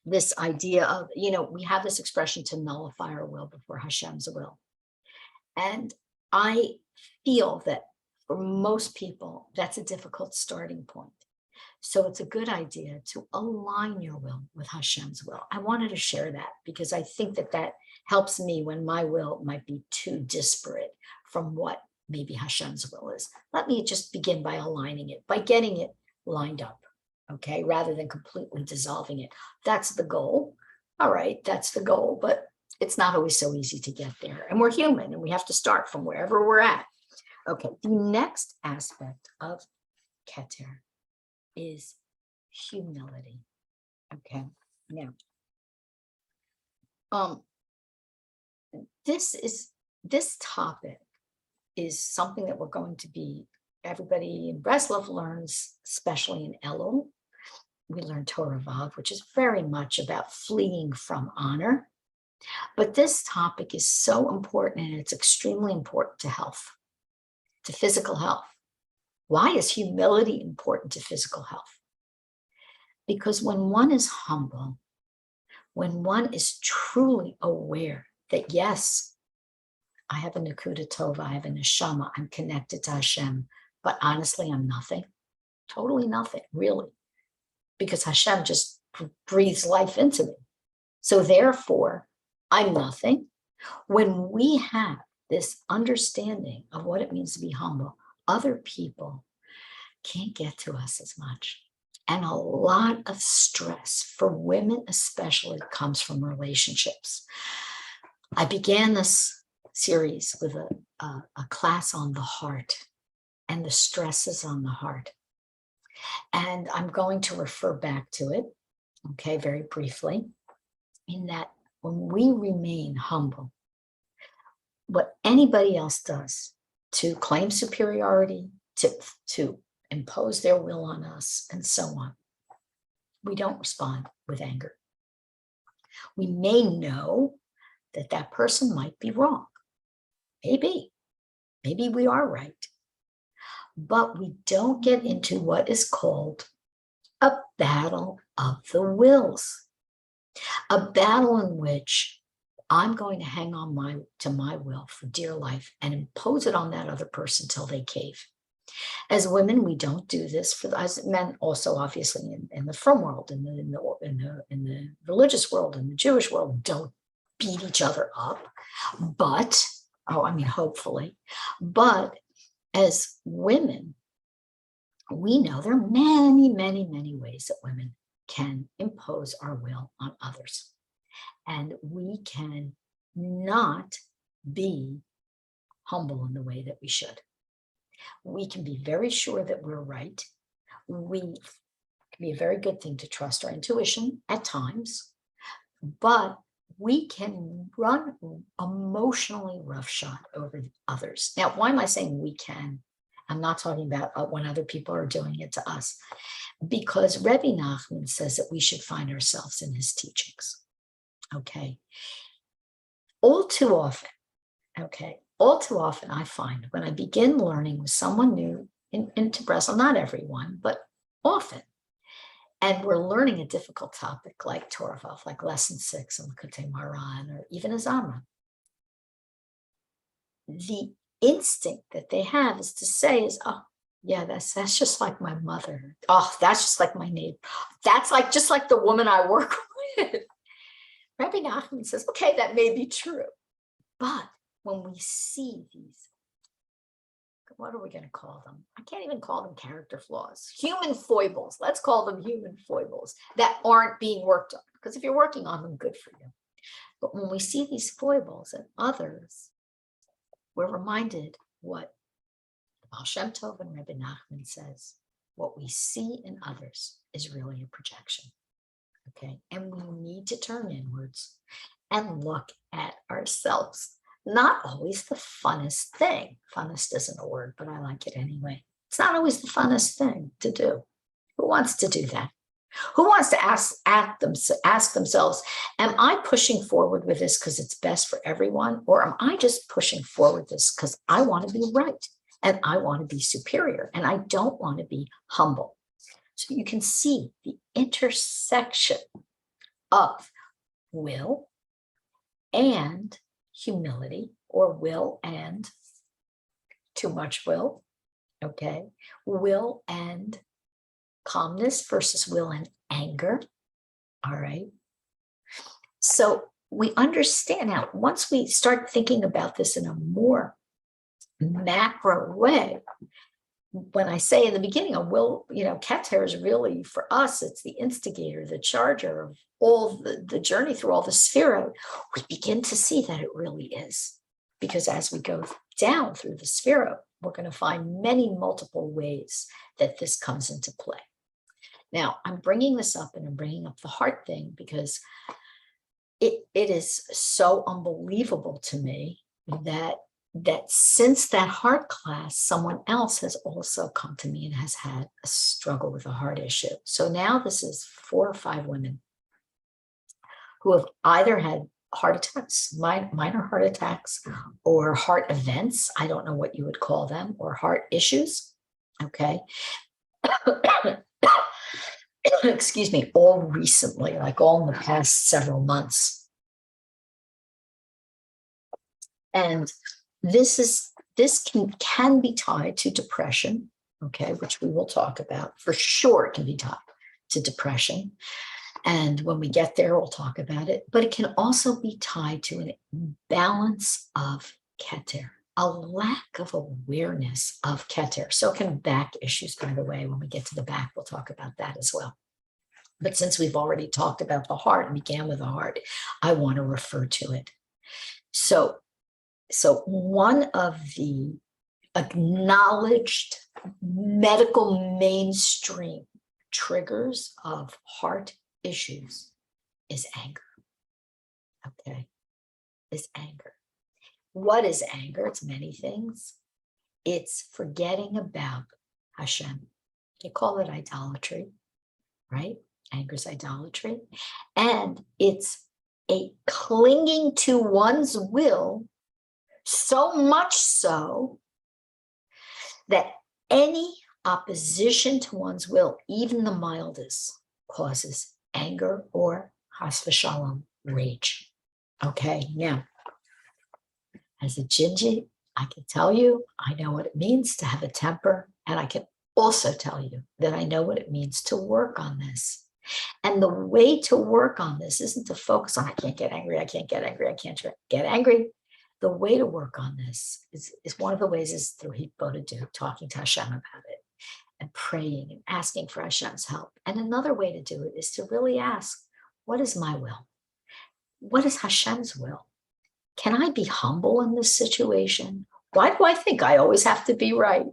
we have this expression to nullify our will before Hashem's will, and I feel that for most people that's a difficult starting point. So it's a good idea to align your will with Hashem's will. I wanted to share that because I think that helps me when my will might be too disparate from what maybe Hashem's will is. Let me just begin by aligning it, by getting it lined up, okay, rather than completely dissolving it. That's the goal. All right, that's the goal, but it's not always so easy to get there. And we're human and we have to start from wherever we're at. Okay, the next aspect of Keter is humility. Okay, now, this topic is something that we're going to be, everybody in Breslov learns, especially in Elul. We learn Torah Vav, which is very much about fleeing from honor. But this topic is so important, and it's extremely important to health, to physical health. Why is humility important to physical health? Because when one is humble, when one is truly aware that, yes, I have a Nakuda Tova, I have a Neshama, I'm connected to Hashem, but honestly, I'm nothing, totally nothing, really, because Hashem just breathes life into me. So therefore, I'm nothing. When we have this understanding of what it means to be humble, other people can't get to us as much. And a lot of stress for women especially comes from relationships. I began this series with a class on the heart and the stresses on the heart. And I'm going to refer back to it, okay, very briefly, in that when we remain humble, what anybody else does to claim superiority, to impose their will on us, and so on, we don't respond with anger. We may know that that person might be wrong. Maybe we are right. but we don't get into what is called a battle of the wills, a battle in which I'm going to hang on to my will for dear life and impose it on that other person till they cave. As women, we don't do this. As men, also obviously in the frum world, in the religious world, in the Jewish world, don't beat each other up. But hopefully, but as women, we know there are many, many, many ways that women can impose our will on others. And we can not be humble in the way that we should. We can be very sure that we're right. We can be a very good thing to trust our intuition at times, but we can run emotionally roughshod over others. Now, why am I saying we can? I'm not talking about when other people are doing it to us, because Rebbe Nachman says that we should find ourselves in his teachings. Okay. All too often, I find when I begin learning with someone new in interpersonal, not everyone, but often, and we're learning a difficult topic like Torah, like lesson 6 and Likutei Moharan, or even Azamra, the instinct that they have is to say is, oh, yeah, that's just like my mother. Oh, that's just like my neighbor. That's just like the woman I work with. Rebbe Nachman says, okay, that may be true. But when we see these, what are we going to call them? I can't even call them character flaws. Human foibles. Let's call them human foibles that aren't being worked on. Because if you're working on them, good for you. But when we see these foibles in others, we're reminded what Baal Shem Tov and Rebbe Nachman says. What we see in others is really a projection. Okay, and we need to turn inwards and look at ourselves. Not always the funnest thing. Funnest isn't a word, but I like it anyway. It's not always the funnest thing to do. Who wants to do that? Who wants to ask themselves, am I pushing forward with this because it's best for everyone? Or am I just pushing forward this because I want to be right and I want to be superior and I don't want to be humble? So you can see the intersection of will and humility, or will and too much will, okay? Will and calmness versus will and anger, all right? So we understand now, once we start thinking about this in a more macro way, when I say in the beginning, a will, Keter is really, for us, it's the instigator, the charger of all the journey through all the Sefirot. We begin to see that it really is. Because as we go down through the Sefirot, we're going to find many multiple ways that this comes into play. Now, I'm bringing this up and I'm bringing up the heart thing because it is so unbelievable to me that since that heart class, someone else has also come to me and has had a struggle with a heart issue. So now this is 4 or 5 women who have either had heart attacks, minor heart attacks, or heart events. I don't know what you would call them, or heart issues. Okay. Excuse me, all recently, like all in the past several months. And this can be tied to depression, okay, which we will talk about. For sure, it can be tied to depression. And when we get there, we'll talk about it. But it can also be tied to an imbalance of Keter, a lack of awareness of Keter. So it can back issues, by the way. When we get to the back, we'll talk about that as well. But since we've already talked about the heart and began with the heart, I want to refer to it. So one of the acknowledged medical mainstream triggers of heart issues is anger. Okay, is anger. What is anger? It's many things. It's forgetting about Hashem. They call it idolatry, right? Anger's idolatry. And it's a clinging to one's will, so much so that Any opposition to one's will, even the mildest, causes anger or chas v'shalom, rage. Okay, now, as a Gingy, I can tell you, I know what it means to have a temper, and I can also tell you that I know what it means to work on this. And the way to work on this isn't to focus on, I can't get angry, I can't get angry, I can't get angry. The way to work on this is one of the ways is through Hitbodedut, talking to Hashem about it and praying and asking for Hashem's help. And another way to do it is to really ask, what is my will? What is Hashem's will? Can I be humble in this situation? Why do I think I always have to be right?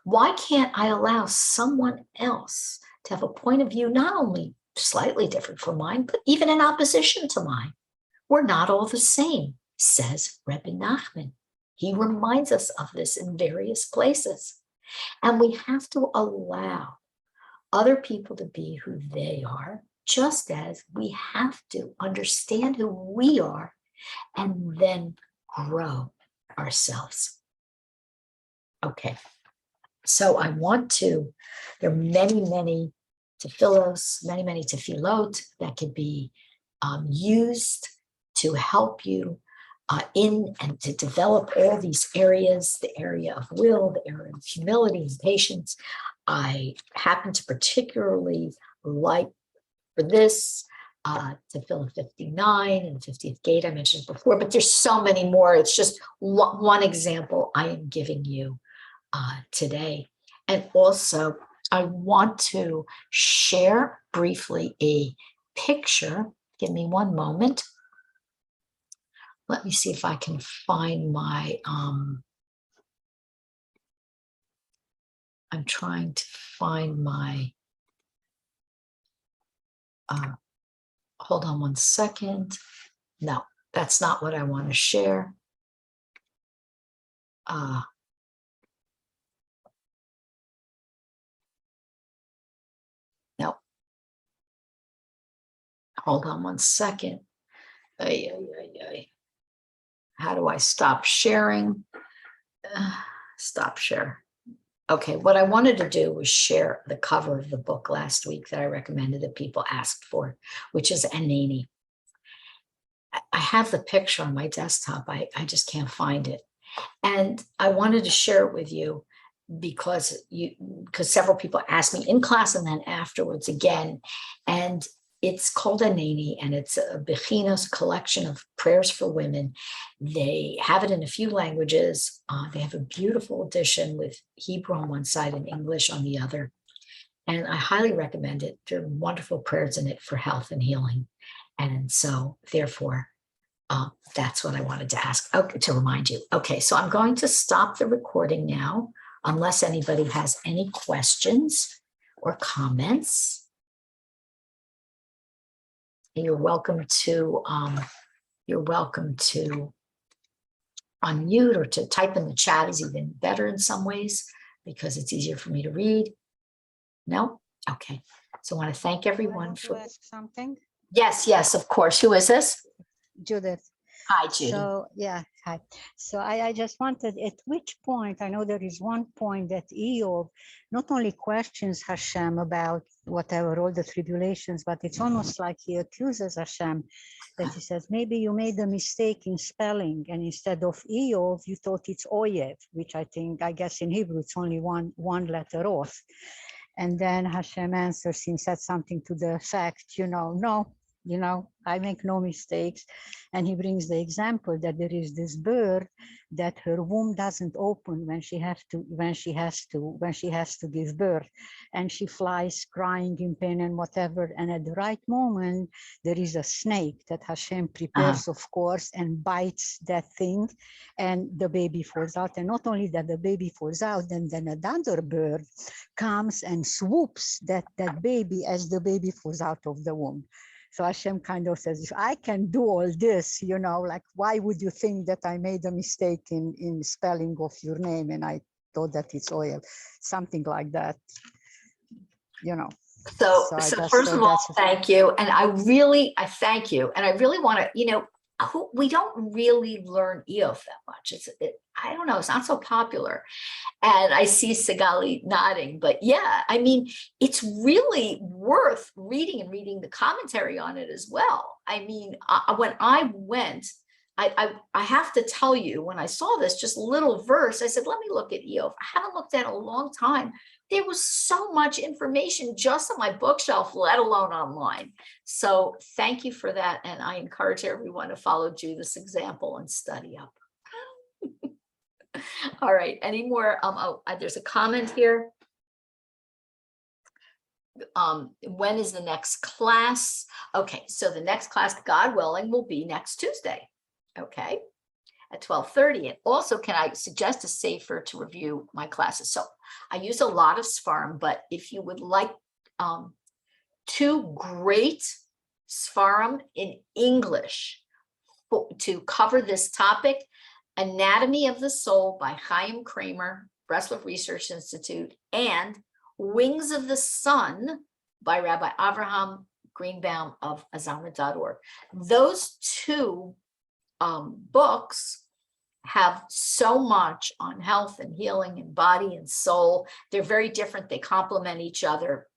Why can't I allow someone else to have a point of view, not only slightly different from mine, but even in opposition to mine? We're not all the same, says Rebbe Nachman. He reminds us of this in various places. And we have to allow other people to be who they are, just as we have to understand who we are and then grow ourselves. Okay, so I want to, there are many tefillos, many tefillot that could be used to help you in and to develop all these areas, the area of will, the area of humility and patience. I happen to particularly like for this tefillah 59 and 50th gate I mentioned before, but there's so many more. It's just one example I am giving you today. And also I want to share briefly a picture. Give me one moment. Let me see if I can find my, I'm trying to find my, hold on one second. No, that's not what I want to share. No. Hold on one second. How do I stop sharing? Stop share. Okay, what I wanted to do was share the cover of the book last week that I recommended that people asked for, which is Anani. I have the picture on my desktop. I just can't find it. And I wanted to share it with you because several people asked me in class and then afterwards again. And it's called Anani, and it's a Bechinos collection of prayers for women. They have it in a few languages. They have a beautiful edition with Hebrew on one side and English on the other. And I highly recommend it. There are wonderful prayers in it for health and healing. And so therefore, that's what I wanted to ask, to remind you. Okay, so I'm going to stop the recording now, unless anybody has any questions or comments. You're welcome to unmute or to type in the chat is even better in some ways because it's easier for me to read. No? Okay. So I want to thank everyone for
ask something.
Yes, of course. Who is this?
Judith.
Hi, Judy.
So yeah, hi. So I just wanted, at which point, I know there is one point that Iyov not only questions Hashem about whatever, all the tribulations, but it's almost like he accuses Hashem, that he says, maybe you made a mistake in spelling, and instead of Iyov, you thought it's Oyev, which I guess in Hebrew, it's only one letter off. And then Hashem answers him, said something to the effect, no, I make no mistakes. And he brings the example that there is this bird that her womb doesn't open when she has to give birth, and she flies crying in pain and whatever. And at the right moment, there is a snake that Hashem prepares, of course, and bites that thing, and the baby falls out. And not only that the baby falls out, then another bird comes and swoops that baby as the baby falls out of the womb. So Hashem kind of says, if I can do all this, like, why would you think that I made a mistake in spelling of your name and I thought that it's oil, something like that,
So first of all, thank you. And I thank you. And I really want to, we don't really learn Iyov that much. I don't know, it's not so popular. And I see Sigali nodding, but yeah, I mean, it's really worth reading and reading the commentary on it as well. I mean, when I went, I have to tell you, when I saw this just little verse, I said, let me look at Iyov. I haven't looked at it in a long time. There was so much information just on my bookshelf, let alone online. So thank you for that. And I encourage everyone to follow Judith's example and study up. All right, any more? There's a comment here. When is the next class? Okay, so the next class, God willing, will be next Tuesday. Okay, at 12:30. And also, can I suggest a safer to review my classes? So I use a lot of Sfarim, but if you would like two great Sfarim in English to cover this topic, Anatomy of the Soul by Chaim Kramer, Breslov Research Institute, and Wings of the Sun by Rabbi Avraham Greenbaum of azamra.org. Those two books have so much on health and healing and body and soul. They're very different. They complement each other.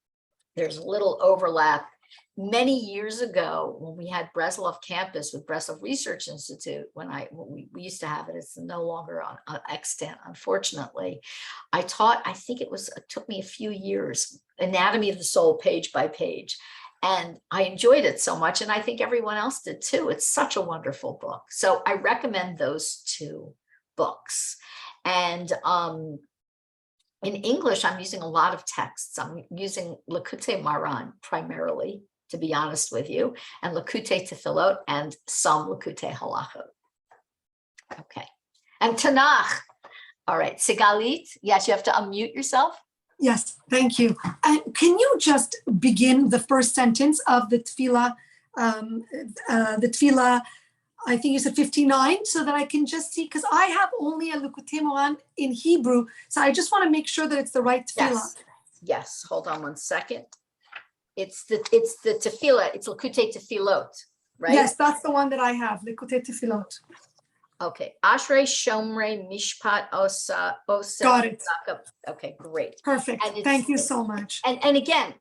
There's little overlap. Many years ago, when we had Breslov campus with Breslov Research Institute, when we used to have it, it's no longer on extant, unfortunately. I taught, I think it took me a few years, Anatomy of the Soul, page by page. And I enjoyed it so much. And I think everyone else did too. It's such a wonderful book. So I recommend those two books. And in English, I'm using a lot of texts. I'm using Likutei Maran primarily, to be honest with you, and Likutei Tefillot and some Likutei Halachot. Okay. And Tanakh. All right. Sigalit, yes, you have to unmute yourself.
Yes, thank you. And can you just begin the first sentence of the tefillah, I think you said 59, so that I can just see, because I have only a Likutei Moharan in Hebrew, so I just want to make sure that it's the right tefillah.
Yes. Yes. Hold on one second. It's the tefillah. It's Likutei Tefillot, right?
Yes, that's the one that I have, Likutei Tefillot.
Okay. Ashrei Shomrei Mishpat Osa.
Got it.
Okay, great.
Perfect. Thank you so much.
And again,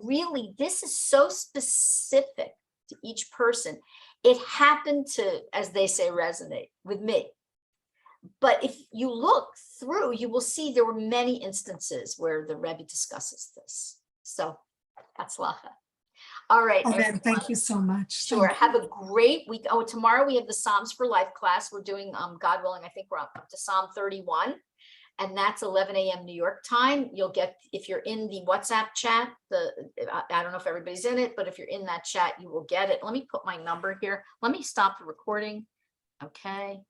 really, this is so specific to each person. It happened to, as they say, resonate with me. But if you look through, you will see there were many instances where the Rebbe discusses this. So that's Lacha. All right.
Okay, thank you so much.
Sure. Have a great week. Oh, tomorrow we have the Psalms for Life class. We're doing, God willing, I think we're up to Psalm 31. And that's 11 a.m. New York time. You'll get, if you're in the WhatsApp chat, I don't know if everybody's in it, but if you're in that chat, you will get it. Let me put my number here. Let me stop the recording. Okay.